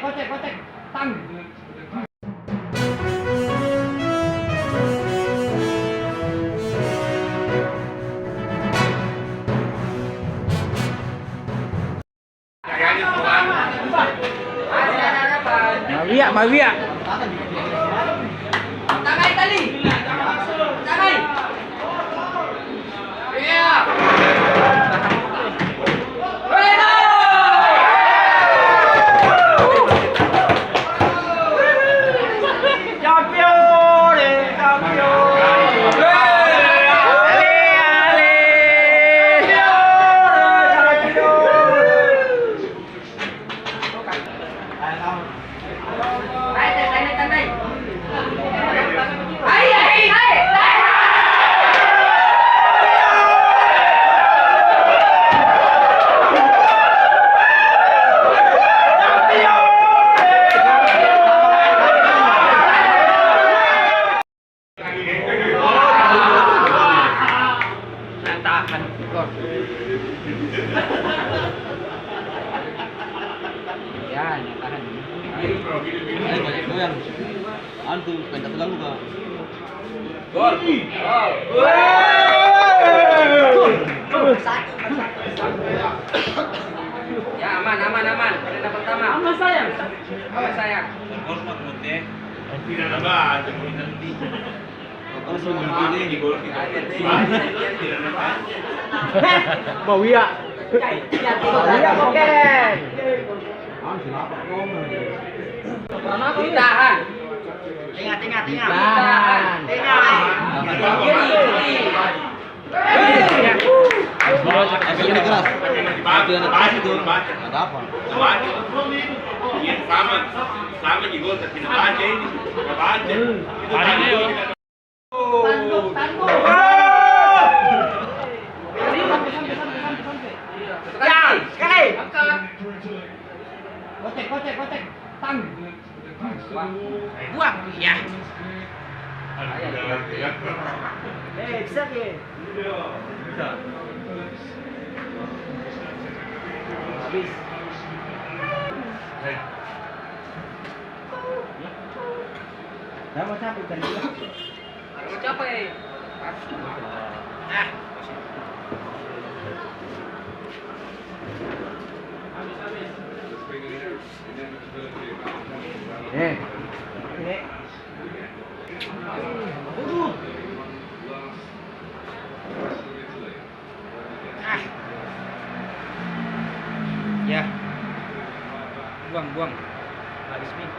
Kocek, tang. Mavia. Tangay tali. Tangay. Iya. Yan, yang tahan. Ay, banyak goyang. Antu, pentas tegang juga. Gol. Ya aman. Perintah pertama. Aman sayang. Gol mah putih. Tidak ada nanti. Kalau sudah begini di gol kita. Mavia. Boken. Ditahan. Tengah. Ditahan. Efek ini keras. Baca itu. Ada apa? Baca. Ini sama di gol tapi baca ini. Baca. Sekali. Angkat. Kocek. Tang. Buang. Ya. Bisa ke? Habis. Mau capek tadi. Mau capek. Ini. Ya. Buang. Habis nih.